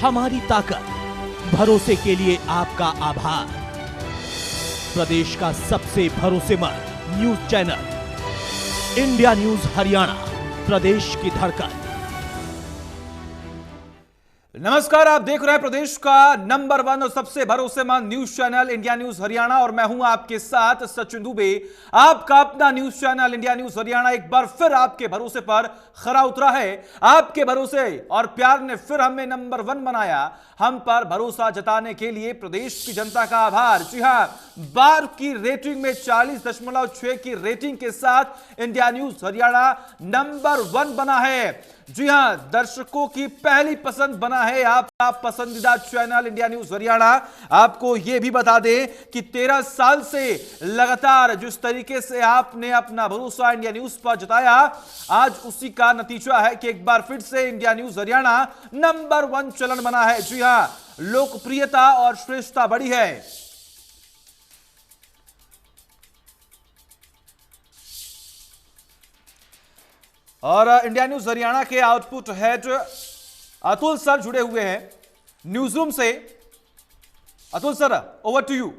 हमारी ताकत, भरोसे के लिए आपका आभार। प्रदेश का सबसे भरोसेमंद news channel India News Haryana, प्रदेश की धड़कन। नमस्कार, आप देख रहे हैं प्रदेश का नंबर 1 और सबसे भरोसेमंद news channel India News Haryana और मैं हूं आपके साथ सचिन दुबे। आपका अपना news channel India News Haryana एक बार फिर आपके भरोसे पर खरा उतरा है। आपके भरोसे और प्यार ने फिर हमें नंबर 1 बनाया। हम पर भरोसा जताने के लिए प्रदेश की जनता का आभार। जी हां, बार की रेटिंग में 40.6 की रेटिंग के साथ इंडिया न्यूज हरियाणा नंबर 1 बना है। जी हां, दर्शकों की पहली पसंद बना है आपका पसंदीदा चैनल इंडिया न्यूज हरियाणा। आपको यह भी बता दें कि 13 साल से लगातार जिस तरीके से आपने अपना भरोसा इंडिया न्यूज पर जताया, आज उसी का नतीजा है कि एक बार फिर से India News Haryana number 1 channel बना है। जी हां, लोकप्रियता और श्रेष्ठता बढ़ी है। और इंडिया न्यूज हरियाणा के आउटपुट हेड अतुल सर जुड़े हुए हैं न्यूज रूम से। Atul sir, over to you.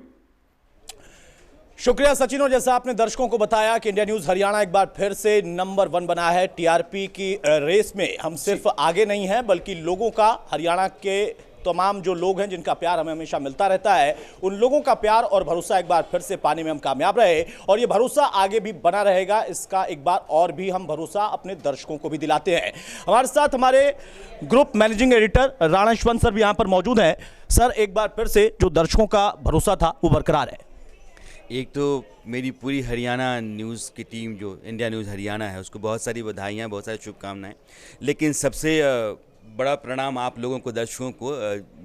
शुक्रिया सचिन। और जैसा आपने दर्शकों को बताया कि इंडिया न्यूज हरियाणा एक बार फिर से नंबर 1 बना है। टीआरपी की रेस में हम सिर्फ आगे नहीं हैं, बल्कि लोगों का, हरियाणा के तमाम जो लोग हैं जिनका प्यार हमें हमेशा मिलता रहता है, उन लोगों का प्यार और भरोसा एक बार फिर से पाने में हम कामयाब रहे और ये भरोसा आगे भी बना रहेगा। इसका एक बार और भी हम भरोसा अपने दर्शकों को भी दिलाते हैं। हमारे साथ हमारे ग्रुप मैनेजिंग एडिटर राणेश्वर सर भी यहाँ पर मौजूद हैं। सर, एक बार फिर से जो दर्शकों का भरोसा था वो बरकरार है। एक तो मेरी पूरी हरियाणा न्यूज़ की टीम जो इंडिया न्यूज़ हरियाणा है उसको बहुत सारी बधाइयाँ, बहुत सारी शुभकामनाएं। लेकिन सबसे बड़ा प्रणाम आप लोगों को, दर्शकों को,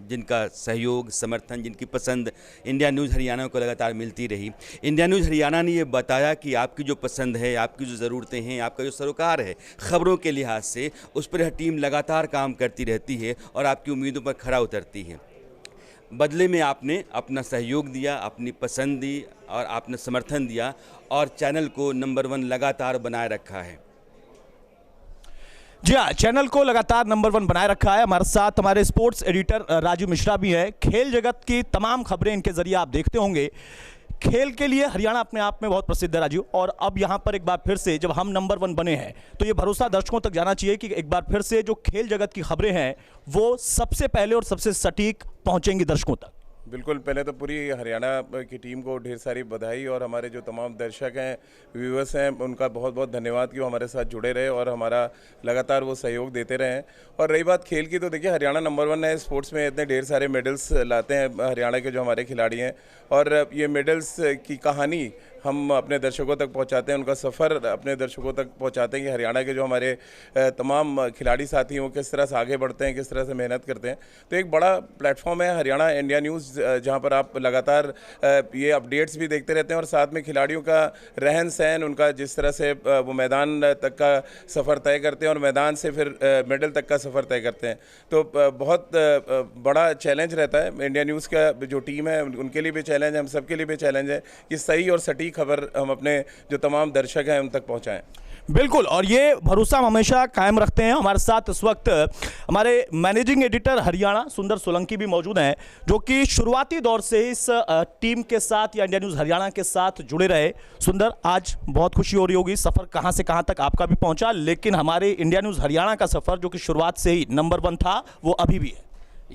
जिनका सहयोग, समर्थन, जिनकी पसंद इंडिया न्यूज़ हरियाणा को लगातार मिलती रही। इंडिया न्यूज़ हरियाणा ने ये बताया कि आपकी जो पसंद है, आपकी जो ज़रूरतें हैं, आपका जो सरोकार है ख़बरों के लिहाज से, उस पर यह टीम लगातार काम करती रहती है और आपकी उम्मीदों पर खरा उतरती है। बदले में आपने अपना सहयोग दिया, अपनी पसंद दी और आपने समर्थन दिया और चैनल को नंबर 1 लगातार बनाए रखा है। जी हाँ, चैनल को लगातार नंबर 1 बनाए रखा है। हमारे साथ हमारे स्पोर्ट्स एडिटर राजू मिश्रा भी हैं। खेल जगत की तमाम खबरें इनके जरिए आप देखते होंगे। खेल के लिए हरियाणा अपने आप में बहुत प्रसिद्ध है राजू, और अब यहाँ पर एक बार फिर से जब हम नंबर 1 बने हैं तो ये भरोसा दर्शकों तक जाना चाहिए कि एक बार फिर से जो खेल जगत की खबरें हैं वो सबसे पहले और सबसे सटीक पहुँचेंगी दर्शकों तक। बिल्कुल, पहले तो पूरी हरियाणा की टीम को ढेर सारी बधाई और हमारे जो तमाम दर्शक हैं, व्यूअर्स हैं, उनका बहुत बहुत धन्यवाद कि वो हमारे साथ जुड़े रहे और हमारा लगातार वो सहयोग देते रहे। और रही बात खेल की, तो देखिए हरियाणा नंबर 1 है स्पोर्ट्स में। इतने ढेर सारे मेडल्स लाते हैं हरियाणा के जो हमारे खिलाड़ी हैं और ये मेडल्स की कहानी हम अपने दर्शकों तक पहुंचाते हैं, उनका सफ़र अपने दर्शकों तक पहुंचाते हैं कि हरियाणा के जो हमारे तमाम खिलाड़ी साथी हैं वो किस तरह से आगे बढ़ते हैं, किस तरह से मेहनत करते हैं। तो एक बड़ा प्लेटफॉर्म है हरियाणा इंडिया न्यूज़, जहां पर आप लगातार ये अपडेट्स भी देखते रहते हैं और साथ में खिलाड़ियों का रहन सहन, उनका जिस तरह से वो मैदान तक का सफ़र तय करते हैं और मैदान से फिर मेडल तक का सफ़र तय करते हैं। तो बहुत बड़ा चैलेंज रहता है। इंडिया न्यूज़ का जो टीम है उनके लिए भी चैलेंज है, हम सबके लिए भी चैलेंज है कि सही और सटीक खबर हम अपने जो तमाम दर्शक हैं उन तक पहुंचाएं। बिल्कुल, और ये भरोसा हम हमेशा कायम रखते हैं। हमारे साथ इस वक्त हमारे मैनेजिंग एडिटर हरियाणा सुंदर सोलंकी भी मौजूद हैं, जो कि शुरुआती दौर से इस टीम के साथ या इंडिया न्यूज़ हरियाणा के साथ जुड़े रहे। सुंदर, आज बहुत खुशी हो रही होगी, सफ़र कहाँ से कहाँ तक आपका भी पहुँचा, लेकिन हमारे इंडिया न्यूज़ हरियाणा का सफ़र जो कि शुरुआत से ही नंबर 1 था वो अभी भी है।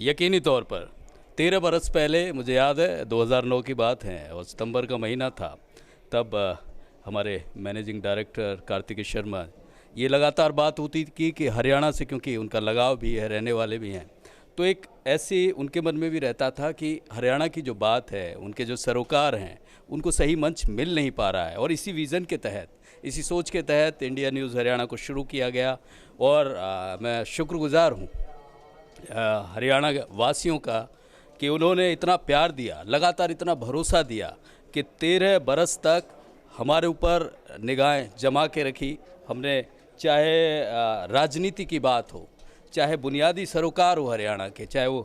यकीनी तौर पर 13 बरस पहले, मुझे याद है 2009 की बात है और सितंबर का महीना था, तब हमारे मैनेजिंग डायरेक्टर कार्तिकेय शर्मा, ये लगातार बात होती थी कि हरियाणा से, क्योंकि उनका लगाव भी है, रहने वाले भी हैं, तो एक ऐसी उनके मन में भी रहता था कि हरियाणा की जो बात है, उनके जो सरोकार हैं, उनको सही मंच मिल नहीं पा रहा है। और इसी विज़न के तहत, इसी सोच के तहत इंडिया न्यूज़ हरियाणा को शुरू किया गया। और मैं शुक्रगुजार हूँ हरियाणा वासियों का कि उन्होंने इतना प्यार दिया, लगातार इतना भरोसा दिया कि 13 बरस तक हमारे ऊपर निगाहें जमा के रखी। हमने चाहे राजनीति की बात हो, चाहे बुनियादी सरोकार हो हरियाणा के, चाहे वो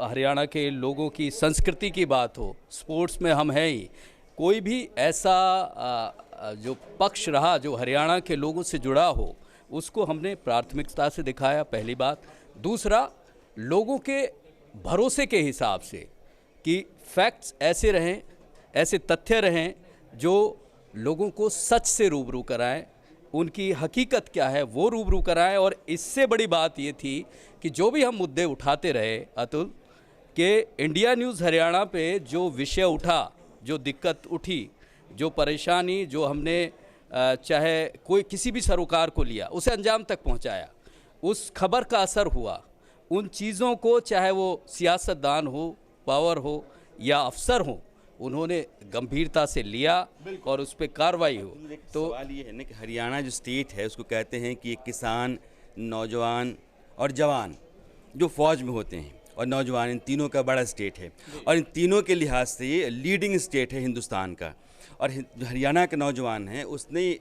हरियाणा के लोगों की संस्कृति की बात हो, स्पोर्ट्स में हम हैं ही, कोई भी ऐसा जो पक्ष रहा जो हरियाणा के लोगों से जुड़ा हो, उसको हमने प्राथमिकता से दिखाया, पहली बात। दूसरा, लोगों के भरोसे के हिसाब से कि फैक्ट्स ऐसे रहें, ऐसे तथ्य रहें जो लोगों को सच से रूबरू कराएं, उनकी हकीकत क्या है वो रूबरू कराएं। और इससे बड़ी बात ये थी कि जो भी हम मुद्दे उठाते रहे अतुल, कि इंडिया न्यूज़ हरियाणा पे जो विषय उठा, जो दिक्कत उठी, जो परेशानी जो हमने चाहे कोई किसी भी सरोकार को लिया उसे अंजाम तक पहुंचाया, उस खबर का असर हुआ। उन चीज़ों को चाहे वो सियासतदान हो, पावर हो या अफसर हो, उन्होंने गंभीरता से लिया और उस पर कार्रवाई हो। तो सवाल ये है ना कि हरियाणा जो स्टेट है उसको कहते हैं कि किसान, नौजवान और जवान जो फौज में होते हैं और नौजवान, इन तीनों का बड़ा स्टेट है और इन तीनों के लिहाज से ये लीडिंग स्टेट है हिंदुस्तान का। और जो हरियाणा का नौजवान है उसने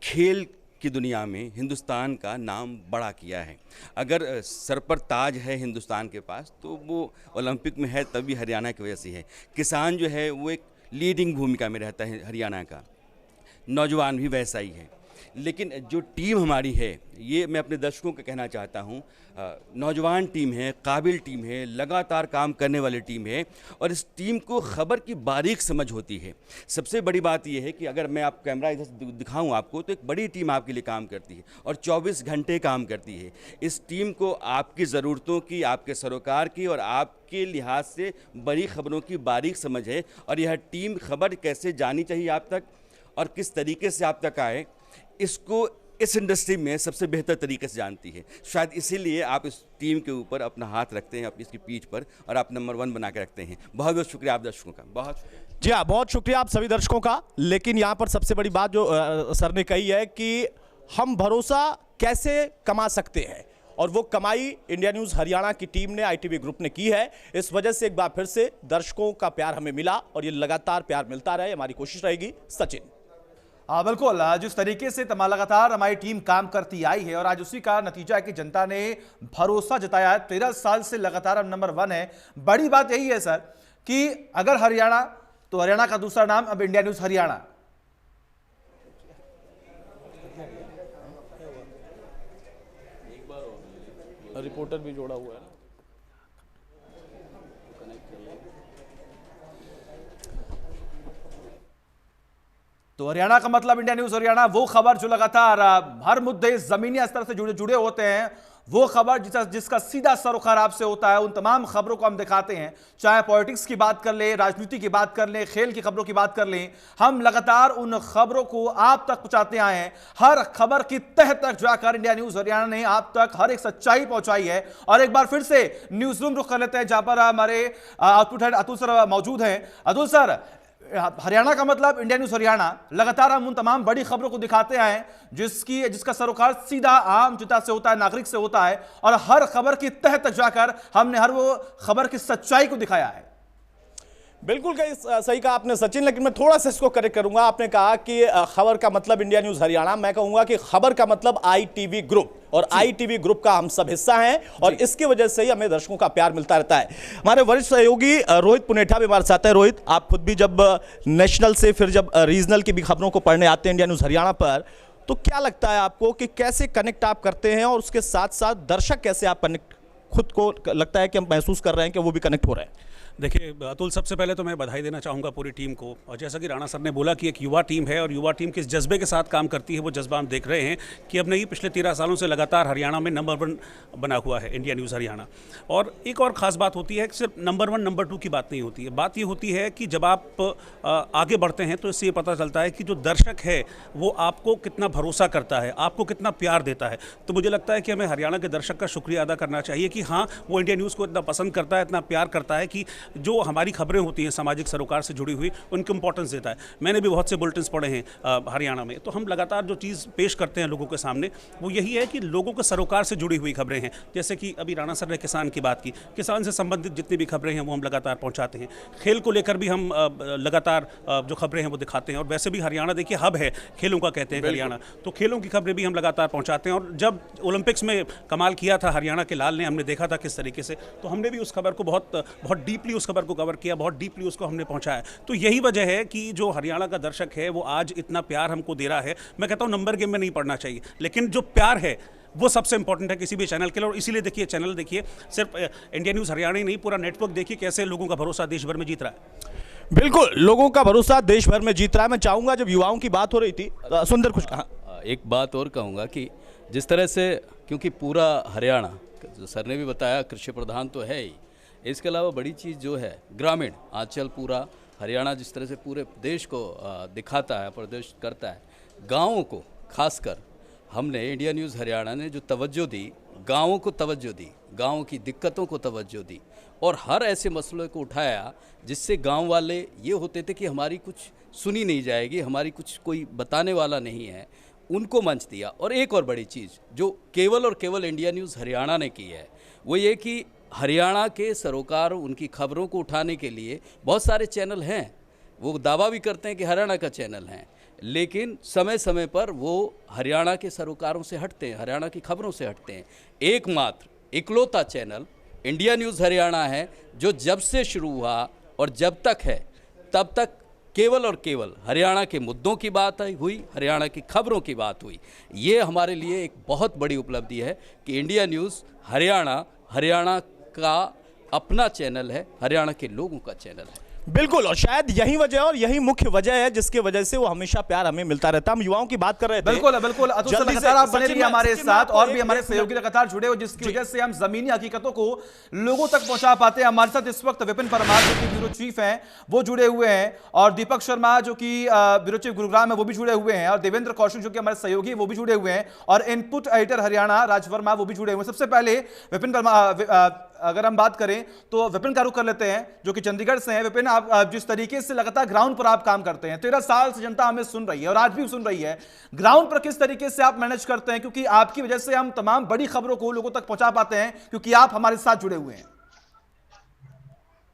खेल की दुनिया में हिंदुस्तान का नाम बड़ा किया है। अगर सर पर ताज है हिंदुस्तान के पास तो वो ओलंपिक में है तभी हरियाणा की वजह से है। किसान जो है वो एक लीडिंग भूमिका में रहता है हरियाणा का, नौजवान भी वैसा ही है। लेकिन जो टीम हमारी है, ये मैं अपने दर्शकों को कहना चाहता हूँ, नौजवान टीम है, काबिल टीम है, लगातार काम करने वाली टीम है और इस टीम को खबर की बारीक समझ होती है। सबसे बड़ी बात यह है कि अगर मैं आप कैमरा इधर से दिखाऊं आपको तो एक बड़ी टीम आपके लिए काम करती है और 24 घंटे काम करती है। इस टीम को आपकी ज़रूरतों की, आपके सरोकार की और आपके लिहाज से बड़ी खबरों की बारीक समझ है और यह टीम खबर कैसे जानी चाहिए आप तक और किस तरीके से आप तक आए, इसको इस इंडस्ट्री में सबसे बेहतर तरीके से जानती है। शायद इसीलिए आप इस टीम के ऊपर अपना हाथ रखते हैं, अपनी इसकी पीठ पर, और आप नंबर 1 बना के रखते हैं। बहुत बहुत शुक्रिया आप दर्शकों का, बहुत शुक्रिया। जी हाँ, बहुत शुक्रिया आप सभी दर्शकों का। लेकिन यहाँ पर सबसे बड़ी बात जो सर ने कही है कि हम भरोसा कैसे कमा सकते हैं, और वो कमाई इंडिया न्यूज़ हरियाणा की टीम ने, ITV ग्रुप ने की है। इस वजह से एक बार फिर से दर्शकों का प्यार हमें मिला और ये लगातार प्यार मिलता रहे, हमारी कोशिश रहेगी। सचिन। बिल्कुल, जिस तरीके से लगातार हमारी टीम काम करती आई है और आज उसी का नतीजा है कि जनता ने भरोसा जताया है। 13 साल से लगातार हम नंबर 1 है। बड़ी बात यही है सर कि अगर हरियाणा, तो हरियाणा का दूसरा नाम अब इंडिया न्यूज़ हरियाणा। रिपोर्टर भी जोड़ा हुआ है। तो हरियाणा का मतलब इंडिया न्यूज़ हरियाणा, वो खबर जो लगातार हर मुद्दे जमीनी स्तर से जुड़े होते हैं, वो खबर जिसका सीधा सरोकार आपसे होता है। उन तमाम खबरों को हम दिखाते हैं, चाहे पॉलिटिक्स की बात कर लें, राजनीति की बात कर लें, खेल की खबरों की बात कर लें। हम लगातार उन खबरों को आप तक पहुंचाते आए हैं। हर खबर की तह तक जाकर इंडिया न्यूज़ हरियाणा ने आप तक हर एक सच्चाई पहुंचाई है। और एक बार फिर से न्यूज़ रूम रुख कर लेते हैं, जहां पर हमारे आउटपुट हेड अतुल सर मौजूद हैं। अतुल सर, हरियाणा का मतलब इंडिया न्यूज़ हरियाणा, लगातार हम उन तमाम बड़ी खबरों को दिखाते आए जिसका सरोकार सीधा आम जनता से होता है, नागरिक से होता है, और हर खबर की तह तक जाकर हमने हर वो खबर की सच्चाई को दिखाया है। बिल्कुल सही कहा आपने सचिन, लेकिन मैं थोड़ा सा इसको करेक्ट करूंगा। आपने कहा कि खबर का मतलब इंडिया न्यूज़ हरियाणा, मैं कहूंगा कि खबर का मतलब ITV ग्रुप, और ITV ग्रुप का हम सब हिस्सा हैं और इसकी वजह से ही हमें दर्शकों का प्यार मिलता रहता है। हमारे वरिष्ठ सहयोगी रोहित पुनेठा भी हमारे साथ है। रोहित, आप खुद भी जब नेशनल से फिर जब रीजनल की भी खबरों को पढ़ने आते हैं इंडिया न्यूज़ हरियाणा पर, तो क्या लगता है आपको कि कैसे कनेक्ट आप करते हैं और उसके साथ साथ दर्शक कैसे आप कनेक्ट, खुद को लगता है कि हम महसूस कर रहे हैं कि वो भी कनेक्ट हो रहे हैं? देखिए अतुल, सबसे पहले तो मैं बधाई देना चाहूँगा पूरी टीम को। और जैसा कि राणा सर ने बोला कि एक युवा टीम है और युवा टीम किस जज्बे के साथ काम करती है, वो जज्बा हम देख रहे हैं कि अब नहीं, पिछले 13 सालों से लगातार हरियाणा में नंबर 1 बना हुआ है इंडिया न्यूज़ हरियाणा। और एक और ख़ास बात होती है कि सिर्फ नंबर 1 नंबर 2 की बात नहीं होती है। बात ये होती है कि जब आप आगे बढ़ते हैं तो इससे ये पता चलता है कि जो दर्शक है वो आपको कितना भरोसा करता है, आपको कितना प्यार देता है। तो मुझे लगता है कि हमें हरियाणा के दर्शक का शुक्रिया अदा करना चाहिए कि हाँ, वो इंडिया न्यूज़ को इतना पसंद करता है, इतना प्यार करता है कि जो हमारी खबरें होती हैं सामाजिक सरोकार से जुड़ी हुई, उनको इंपॉर्टेंस देता है। मैंने भी बहुत से बुलेटिन्स पढ़े हैं हरियाणा में, तो हम लगातार जो चीज़ पेश करते हैं लोगों के सामने वो यही है कि लोगों के सरोकार से जुड़ी हुई खबरें हैं। जैसे कि अभी राणा सर ने किसान की बात की, किसान से संबंधित जितनी भी खबरें हैं वो हम लगातार पहुंचाते हैं। खेल को लेकर भी हम लगातार जो खबरें हैं वो दिखाते हैं। और वैसे भी हरियाणा देखिए हब है, खेलों का कहते हैं हरियाणा, तो खेलों की खबरें भी हम लगातार पहुँचाते हैं। और जब ओलंपिक्स में कमाल किया था हरियाणा के लाल ने, हमने देखा था किस तरीके से, तो हमने भी उस खबर को बहुत डीपली उस खबर को कवर किया, बहुत डीपली उसको हमने पहुंचाया। तो यही वजह है कि जो हरियाणा का दर्शक है वो आज इतना प्यार हमको दे रहा है। मैं कहता हूं नंबर गेम में नहीं पड़ना चाहिए, लेकिन जो प्यार है वो सबसे इंपॉर्टेंट है किसी भी चैनल के लिए। और इसीलिए देखिए, चैनल देखिए, सिर्फ इंडिया न्यूज़ हरियाणा ही नहीं, पूरा नेटवर्क देखिए कैसे लोगों का भरोसा देश भर में जीत रहा है। बिल्कुल, लोगों का भरोसा देश भर में जीत रहा है। मैं चाहूंगा, जब युवाओं की बात हो रही थी, सुंदर कुछ कहा। एक बात और कहूँगा कि जिस तरह से, क्योंकि पूरा हरियाणा, जो सर ने भी बताया, कृषि प्रधान तो है ही, इसके अलावा बड़ी चीज़ जो है ग्रामीण आंचल, पूरा हरियाणा जिस तरह से पूरे देश को दिखाता है, प्रदर्शित करता है, गाँवों को खासकर हमने इंडिया न्यूज़ हरियाणा ने जो तवज्जो दी, गाँवों को तवज्जो दी, गाँव की दिक्कतों को तवज्जो दी और हर ऐसे मसलों को उठाया जिससे गांव वाले ये होते थे कि हमारी कुछ सुनी नहीं जाएगी, हमारी कुछ कोई बताने वाला नहीं है, उनको मंच दिया। और एक और बड़ी चीज़ जो केवल और केवल इंडिया न्यूज़ हरियाणा ने की है, वो ये कि हरियाणा के सरोकार, उनकी खबरों को उठाने के लिए बहुत सारे चैनल हैं, वो दावा भी करते हैं कि हरियाणा का चैनल हैं, लेकिन समय समय पर वो हरियाणा के सरोकारों से हटते हैं, हरियाणा की खबरों से हटते हैं। एकमात्र इकलौता चैनल इंडिया न्यूज़ हरियाणा है जो जब से शुरू हुआ और जब तक है तब तक केवल और केवल हरियाणा के मुद्दों की बात हुई, हरियाणा की खबरों की बात हुई। ये हमारे लिए एक बहुत बड़ी उपलब्धि है कि इंडिया न्यूज़ हरियाणा, हरियाणा का अपना चैनल है, हरियाणा के लोगों का चैनल है। बिल्कुल, और शायद यही वजह और यही मुख्य वजह है जिसके वजह से वो हमेशा प्यार हमें मिलता रहता है। हम युवाओं की बात कर रहे थे। बिल्कुल बिल्कुल, अतुल सर लगातार आप बने रहिए हमारे साथ, और भी हमारे सहयोगी मिनट लगातार जुड़े हो, जिसकी वजह से हम जमीनी हकीकतों को लोगों तक पहुंचा पाते हैं। हमारे साथ इस वक्त विपिन परमार जो कि ब्यूरो चीफ हैं वो जुड़े हुए हैं, और दीपक शर्मा जो कि ब्यूरो चीफ गुरुग्राम है वो भी जुड़े हुए हैं, और देवेंद्र कौशिक जो कि हमारे सहयोगी वो भी जुड़े हुए हैं, और इनपुट एडिटर हरियाणा राज वर्मा वो भी जुड़े हुए हैं। सबसे पहले विपिन परमार, अगर हम बात करें तो विपिन का रुख कर लेते हैं जो कि चंडीगढ़ से हैं। विपिन, आप जिस तरीके से लगातार ग्राउंड पर आप काम करते हैं, 13 साल से जनता हमें सुन रही है और आज भी सुन रही है, ग्राउंड पर किस तरीके से आप मैनेज करते हैं? क्योंकि आपकी वजह से हम तमाम बड़ी खबरों को लोगों तक पहुंचा पाते हैं, क्योंकि आप हमारे साथ जुड़े हुए हैं।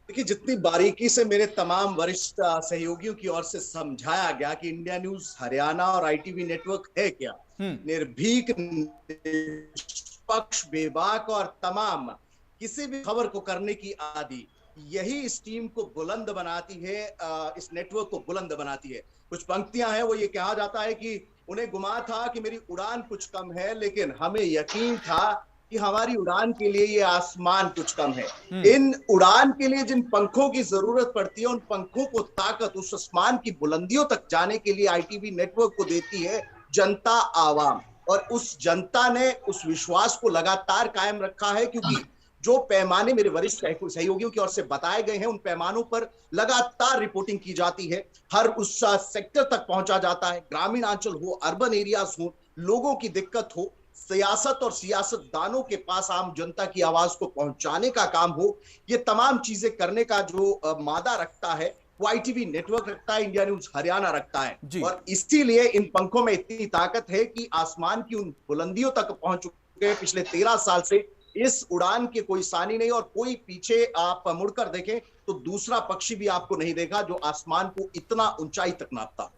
देखिए, जितनी बारीकी से मेरे तमाम वरिष्ठ सहयोगियों की ओर से समझाया गया कि इंडिया न्यूज़ हरियाणा और आईटीवी नेटवर्क है क्या, निर्भीक, निष्पक्ष, बेबाक और तमाम किसी भी खबर को करने की आदि, यही इस टीम को बुलंद बनाती है, इस नेटवर्क को बुलंद बनाती है। कुछ पंक्तियां हैं, वो ये कहा जाता है कि उन्हें गुमान था कि मेरी उड़ान कुछ कम है, लेकिन हमें यकीन था कि हमारी उड़ान के लिए ये आसमान कुछ कम है। इन उड़ान के लिए जिन पंखों की जरूरत पड़ती है, उन पंखों को ताकत उस आसमान की बुलंदियों तक जाने के लिए आईटीवी नेटवर्क को देती है जनता, आवाम। और उस जनता ने उस विश्वास को लगातार कायम रखा है, क्योंकि जो पैमाने मेरे वरिष्ठ सहयोगियों की ओर से बताए गए हैं, उन पैमानों पर लगातार रिपोर्टिंग की जाती है, हर उस सेक्टर तक पहुंचा जाता है, ग्रामीण अंचल हो, अर्बन एरियाज हो, लोगों की दिक्कत हो, सियासत और सियासतदानों के पास आम जनता की आवाज को पहुंचाने का काम हो, ये तमाम चीजें करने का जो मादा रखता है वो आईटीवी नेटवर्क रखता है, इंडिया न्यूज़ हरियाणा रखता है। और इसीलिए इन पंखों में इतनी ताकत है कि आसमान की उन बुलंदियों तक पहुंच चुके हैं पिछले 13 साल से। इस उड़ान के कोई सानी नहीं, और कोई पीछे आप मुड़कर देखें तो दूसरा पक्षी भी आपको नहीं देखा जो आसमान को इतना ऊंचाई तक नापता।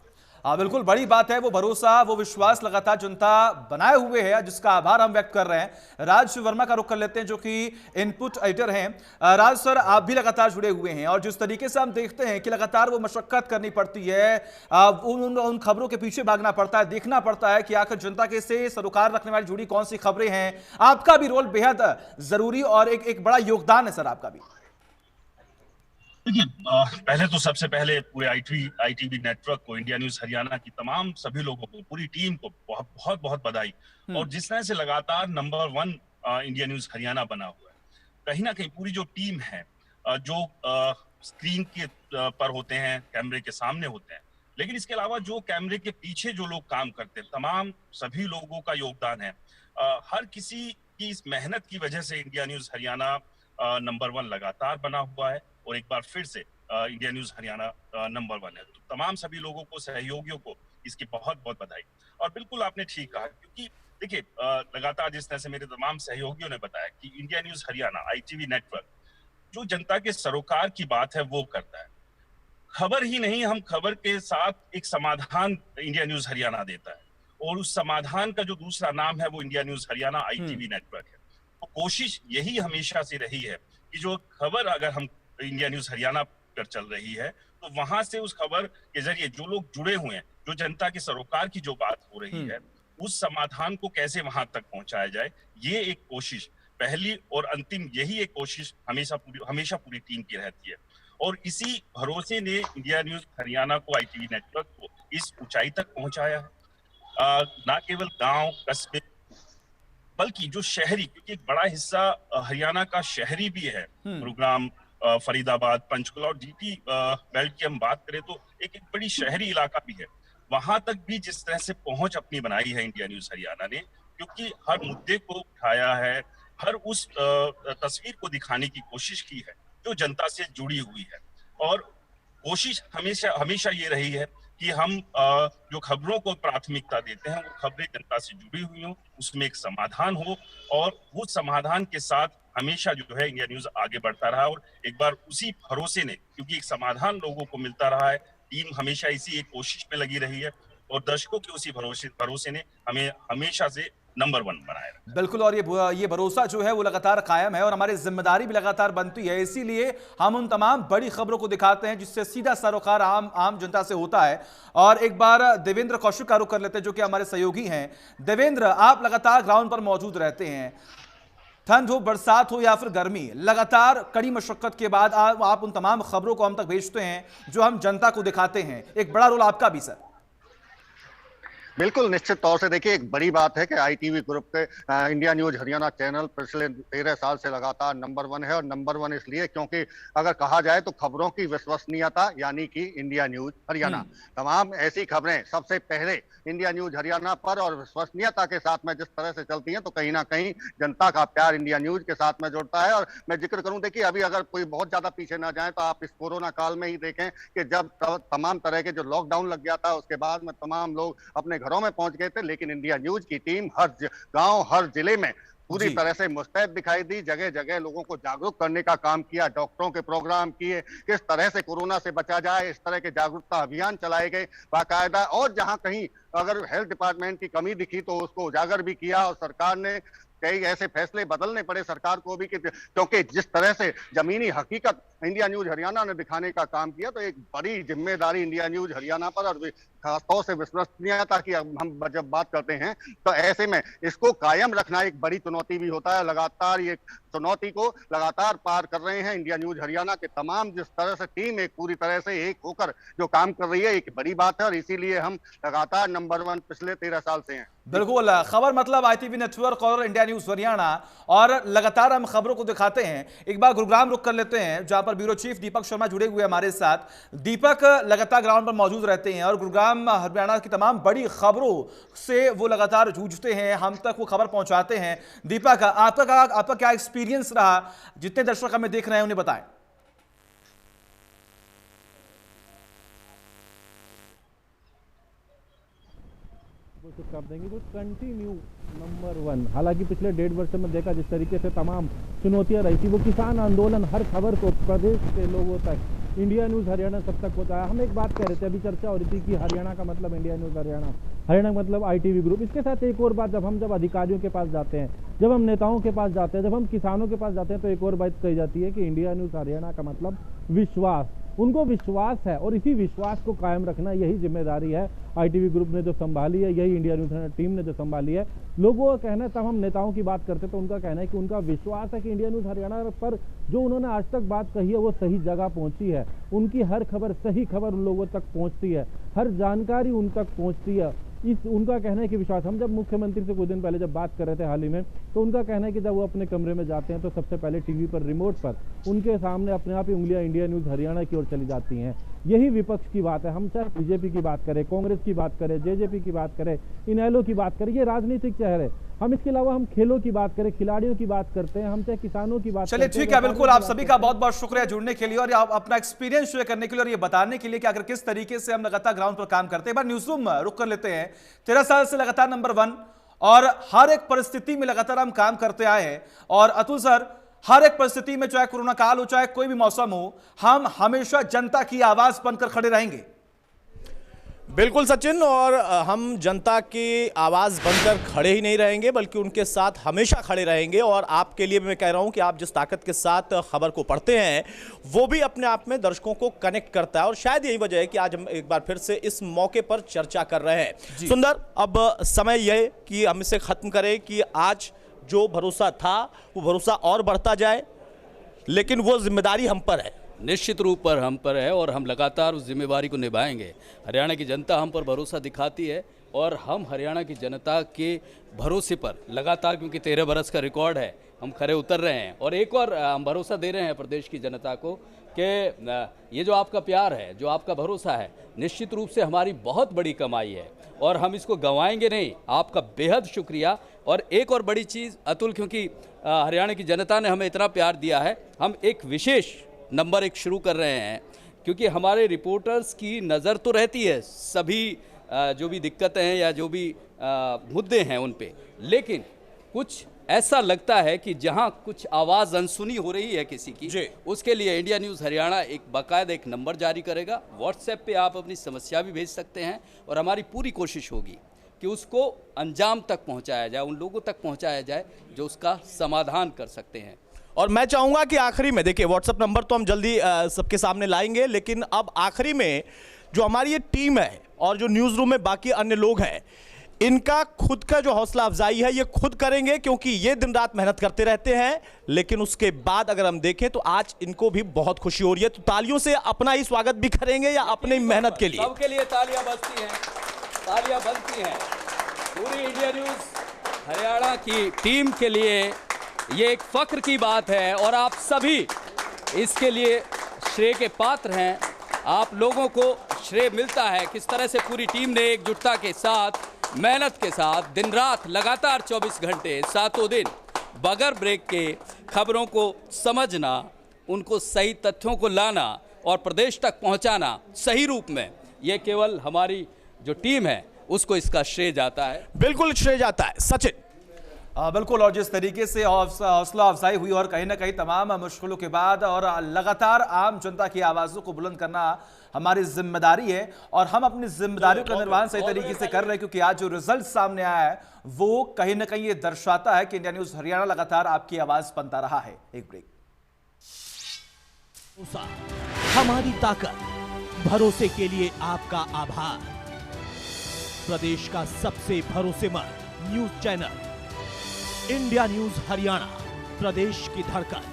हाँ, बिल्कुल बड़ी बात है, वो भरोसा, वो विश्वास लगातार जनता बनाए हुए है, जिसका आभार हम व्यक्त कर रहे हैं। राज वर्मा का रुख कर लेते हैं जो कि इनपुट एडिटर हैं। राज सर, आप भी लगातार जुड़े हुए हैं, और जिस तरीके से हम देखते हैं कि लगातार वो मशक्कत करनी पड़ती है, उन खबरों के पीछे भागना पड़ता है, देखना पड़ता है कि आखिर जनता के से सरोकार रखने वाली जुड़ी कौन सी खबरें हैं। आपका भी रोल बेहद जरूरी और एक बड़ा योगदान है सर आपका भी। देखिए, पहले तो सबसे पहले पूरे आईटीवी नेटवर्क को, इंडिया न्यूज़ हरियाणा की तमाम सभी लोगों को, पूरी टीम को बहुत बहुत बहुत बधाई। और जिस तरह से लगातार नंबर 1 इंडिया न्यूज़ हरियाणा बना हुआ है, कहीं ना कहीं पूरी जो टीम है, जो स्क्रीन के पर होते हैं, कैमरे के सामने होते हैं, लेकिन इसके अलावा जो कैमरे के पीछे जो लोग काम करते हैं, तमाम सभी लोगों का योगदान है। हर किसी की इस मेहनत की वजह से इंडिया न्यूज़ हरियाणा नंबर 1 लगातार बना हुआ है, और एक बार फिर से इंडिया न्यूज़ हरियाणा नंबर 1 है। तो तमाम सभी लोगों को, सहयोगियों को इसकी बहुत बहुत बधाई। और बिल्कुल आपने ठीक कहा, क्योंकि देखिए, लगातार जिस तरह से मेरे तमाम सहयोगियों ने बताया कि India News Haryana, ITV network जो जनता के सरोकार की बात है वो करता है। खबर ही नहीं, हम खबर के साथ एक समाधान इंडिया न्यूज़ हरियाणा देता है, और उस समाधान का जो दूसरा नाम है वो India News Haryana ITV network है। तो कोशिश यही हमेशा से रही है कि जो खबर अगर हम इंडिया न्यूज़ हरियाणा पर चल रही है, तो वहां से उस खबर के जरिए जो लोग जुड़े हुए हैं, जो जनता के सरोकार की जो बात हो रही है, उस समाधान को कैसे वहां तक पहुंचाया जाए, ये एक कोशिश पहली और अंतिम, यही एक कोशिश हमेशा पूरी टीम की रहती है। और इसी भरोसे ने इंडिया न्यूज हरियाणा को, ITV नेटवर्क को इस ऊंचाई तक पहुंचाया है। ना केवल गांव कस्बे बल्कि जो शहरी, क्योंकि एक बड़ा हिस्सा हरियाणा का शहरी भी है, गुरुग्राम, फरीदाबाद, पंचकुला और DP बेल्ट की हम बात करें तो एक बड़ी शहरी इलाका भी है, वहां तक भी जिस तरह से पहुंच अपनी बनाई है इंडिया न्यूज हरियाणा ने, क्योंकि हर मुद्दे को उठाया है, हर उस तस्वीर को दिखाने की कोशिश की है जो जनता से जुड़ी हुई है। और कोशिश हमेशा ये रही है कि हम जो खबरों को प्राथमिकता देते हैं वो खबरें जनता से जुड़ी हुई हो, उसमें एक समाधान हो, और उस समाधान के साथ हमेशा जो है इंडिया न्यूज आगे बढ़ता रहा। और एक बार उसी भरोसे ने, क्योंकि एक समाधान लोगों को मिलता रहा है, टीम हमेशा इसी एक कोशिश में लगी रही है और दर्शकों के उसी भरोसे ने हमें हमेशा से नंबर 1 बनाया रखा। बिल्कुल, और ये भरोसा जो है वो लगातार कायम है और हमारी जिम्मेदारी भी लगातार बनती है। इसीलिए हम उन तमाम बड़ी खबरों को दिखाते हैं जिससे सीधा सरोकार आम जनता से होता है। और एक बार देवेंद्र कौशिक का रुख कर लेते हैं जो कि हमारे सहयोगी हैं। देवेंद्र, आप लगातार ग्राउंड पर मौजूद रहते हैं, ठंड हो, बरसात हो या फिर गर्मी, लगातार कड़ी मशक्कत के बाद आप उन तमाम खबरों को हम तक भेजते हैं जो हम जनता को दिखाते हैं। एक बड़ा रोल आपका भी सर। बिल्कुल, निश्चित तौर से देखिए, एक बड़ी बात है कि ITV ग्रुप के इंडिया न्यूज हरियाणा चैनल पिछले 13 साल से लगातार नंबर 1 है। और नंबर 1 इसलिए क्योंकि अगर कहा जाए तो खबरों की विश्वसनीयता यानी कि इंडिया न्यूज हरियाणा, तमाम ऐसी खबरें सबसे पहले इंडिया न्यूज हरियाणा पर और विश्वसनीयता के साथ में जिस तरह से चलती हैं, तो कहीं ना कहीं जनता का प्यार इंडिया न्यूज के साथ में जुड़ता है। और मैं जिक्र करूं, देखिए अभी अगर कोई बहुत ज्यादा पीछे ना जाए तो आप इस कोरोना काल में ही देखें कि जब तमाम तरह के जो लॉकडाउन लग गया था उसके बाद में तमाम लोग अपने घरों में पहुंच गए थे, लेकिन इंडिया न्यूज की टीम हर गांव, हर जिले में पूरी तरह से मुस्तैद दिखाई दी, जगह जगह लोगों को जागरूक करने का काम किया, डॉक्टरों के प्रोग्राम किए, किस तरह से कोरोना से बचा जाए, इस तरह के जागरूकता अभियान चलाए गए बाकायदा। और जहां कहीं अगर हेल्थ डिपार्टमेंट की कमी दिखी तो उसको उजागर भी किया। और सरकार ने कई ऐसे फैसले बदलने पड़े सरकार को भी, क्योंकि जिस तरह से जमीनी हकीकत इंडिया न्यूज हरियाणा ने दिखाने का काम किया, तो एक बड़ी जिम्मेदारी इंडिया न्यूज हरियाणा पर, और खासतौर से विश्वसनीयता की हम जब बात करते हैं तो ऐसे में इसको कायम रखना एक बड़ी चुनौती भी होता है। लगातार ये चुनौती को लगातार पार कर रहे हैं इंडिया न्यूज हरियाणा के तमाम, जिस तरह से टीम एक पूरी तरह से एक होकर जो काम कर रही है, एक बड़ी बात है। और इसीलिए हम लगातार नंबर 1 पिछले 13 साल से हैं। बिल्कुल, खबर मतलब ITV नेटवर्क और इंडिया न्यूज हरियाणा, और लगातार हम खबरों को दिखाते हैं। एक बार गुरुग्राम रुक कर लेते हैं जहां पर ब्यूरो चीफ दीपक शर्मा जुड़े हुए हमारे साथ। दीपक लगातार ग्राउंड पर मौजूद रहते हैं और गुरुग्राम हरियाणा की तमाम बड़ी खबरों से वो लगातार जूझते हैं, हम तक वो खबर पहुंचाते हैं। दीपक, आपका क्या एक्सपीरियंस रहा? जितने दर्शक हमें देख रहे हैं उन्हें बताएं। कर देंगे तो कंटिन्यू नंबर 1। हालांकि पिछले 1.5 वर्ष में देखा जिस तरीके से तमाम चुनौतियां रही थी, वो किसान आंदोलन हर खबर को प्रदेश के लोगों तक इंडिया न्यूज हरियाणा सब तक पहुंचाया। हम एक बात कह रहे थे, अभी चर्चा हो रही थी कि हरियाणा का मतलब इंडिया न्यूज हरियाणा, हरियाणा का मतलब ITV ग्रुप। इसके साथ एक और बात, जब अधिकारियों के पास जाते हैं, जब हम नेताओं के पास जाते हैं, जब हम किसानों के पास जाते हैं, तो एक और बात कही जाती है कि इंडिया न्यूज हरियाणा का मतलब विश्वास। उनको विश्वास है और इसी विश्वास को कायम रखना यही जिम्मेदारी है ITV ग्रुप ने जो संभाली है, यही इंडिया न्यूज टीम ने जो संभाली है। लोगों का कहना है, तब हम नेताओं की बात करते तो उनका कहना है कि उनका विश्वास है कि इंडिया न्यूज हरियाणा पर जो उन्होंने आज तक बात कही है वो सही जगह पहुंची है। उनकी हर खबर, सही खबर उन लोगों तक पहुंचती है, हर जानकारी उन तक पहुंचती है। उनका कहना है कि विश्वास। हम जब मुख्यमंत्री से कुछ दिन पहले जब बात कर रहे थे हाल ही में, तो उनका कहना है कि जब वो अपने कमरे में जाते हैं तो सबसे पहले टीवी पर, रिमोट पर उनके सामने अपने आप ही उंगलियां इंडिया न्यूज हरियाणा की ओर चली जाती हैं। यही विपक्ष की बात है। हम चाहे बीजेपी की बात करें, कांग्रेस की बात करें, जेजेपी की बात करें, इनेलो की बात करें, ये राजनीतिक चेहरे। हम इसके अलावा हम खेलों की बात करें, खिलाड़ियों की बात करते हैं, हम चाहे किसानों की बात। चलिए ठीक है, बिल्कुल। आप सभी का बहुत बहुत शुक्रिया जुड़ने के लिए और आप अपना एक्सपीरियंस शेयर करने के लिए और ये बताने के लिए कि अगर किस तरीके से हम लगातार ग्राउंड पर काम करते हैं। एक बार न्यूज रूम रुक कर लेते हैं। 13 साल से लगातार नंबर 1 और हर एक परिस्थिति में लगातार हम काम करते आए हैं। और अतुल सर, हर एक परिस्थिति में, चाहे कोरोना काल हो, चाहे कोई भी मौसम हो, हम हमेशा जनता की आवाज बनकर खड़े रहेंगे। बिल्कुल सचिन, और हम जनता की आवाज़ बनकर खड़े ही नहीं रहेंगे बल्कि उनके साथ हमेशा खड़े रहेंगे। और आपके लिए मैं कह रहा हूं कि आप जिस ताकत के साथ खबर को पढ़ते हैं वो भी अपने आप में दर्शकों को कनेक्ट करता है, और शायद यही वजह है कि आज हम एक बार फिर से इस मौके पर चर्चा कर रहे हैं। सुंदर, अब समय यह कि हम इसे खत्म करें कि आज जो भरोसा था वो भरोसा और बढ़ता जाए, लेकिन वो जिम्मेदारी हम पर है। निश्चित रूप पर हम पर है और हम लगातार उस जिम्मेवारी को निभाएंगे। हरियाणा की जनता हम पर भरोसा दिखाती है और हम हरियाणा की जनता के भरोसे पर लगातार, क्योंकि 13 बरस का रिकॉर्ड है, हम खरे उतर रहे हैं। और एक और हम भरोसा दे रहे हैं प्रदेश की जनता को कि ये जो आपका प्यार है, जो आपका भरोसा है, निश्चित रूप से हमारी बहुत बड़ी कमाई है और हम इसको गंवाएंगे नहीं। आपका बेहद शुक्रिया। और एक और बड़ी चीज़ अतुल, क्योंकि हरियाणा की जनता ने हमें इतना प्यार दिया है, हम एक विशेष नंबर 1 शुरू कर रहे हैं, क्योंकि हमारे रिपोर्टर्स की नज़र तो रहती है सभी जो भी दिक्कतें हैं या जो भी मुद्दे हैं उन पे, लेकिन कुछ ऐसा लगता है कि जहां कुछ आवाज़ अनसुनी हो रही है किसी की, उसके लिए इंडिया न्यूज़ हरियाणा एक बाकायदा एक नंबर जारी करेगा। व्हाट्सएप पे आप अपनी समस्या भी भेज सकते हैं और हमारी पूरी कोशिश होगी कि उसको अंजाम तक पहुंचाया जाए, उन लोगों तक पहुंचाया जाए जो उसका समाधान कर सकते हैं। और मैं चाहूंगा कि आखिरी में, देखिए व्हाट्सएप नंबर तो हम जल्दी सबके सामने लाएंगे, लेकिन अब आखिरी में जो हमारी ये टीम है और जो न्यूज़ रूम में बाकी अन्य लोग हैं, इनका खुद का जो हौसला अफजाई है ये खुद करेंगे, क्योंकि ये दिन रात मेहनत करते रहते हैं। लेकिन उसके बाद अगर हम देखें तो आज इनको भी बहुत खुशी हो रही है, तो तालियों से अपना ही स्वागत भी करेंगे या अपनी मेहनत के लिए? सबके लिए तालियां बजती हैं, तालियां बनती हैं। पूरी इंडिया न्यूज़ हरियाणा की टीम के लिए ये एक फख्र की बात है और आप सभी इसके लिए श्रेय के पात्र हैं। आप लोगों को श्रेय मिलता है किस तरह से पूरी टीम ने एकजुटता के साथ, मेहनत के साथ, दिन रात लगातार 24 घंटे सातों दिन बगैर ब्रेक के खबरों को समझना, उनको सही तथ्यों को लाना और प्रदेश तक पहुंचाना सही रूप में, ये केवल हमारी जो टीम है उसको इसका श्रेय जाता है। बिल्कुल श्रेय जाता है सचिन। बिल्कुल, और जिस तरीके से हौसला अफजाई हुई और कहीं ना कहीं तमाम मुश्किलों के बाद और लगातार आम जनता की आवाज़ों को बुलंद करना हमारी जिम्मेदारी है और हम अपनी जिम्मेदारियों का निर्वहन सही तरीके से कर रहे हैं, क्योंकि आज जो रिजल्ट सामने आया है वो कहीं ना कहीं ये दर्शाता है कि इंडिया न्यूज़ हरियाणा लगातार आपकी आवाज़ बनता रहा है। एक ब्रेक। हमारी ताकत, भरोसे के लिए आपका आभार। प्रदेश का सबसे भरोसेमंद news channel India News Haryana, प्रदेश की धड़कन।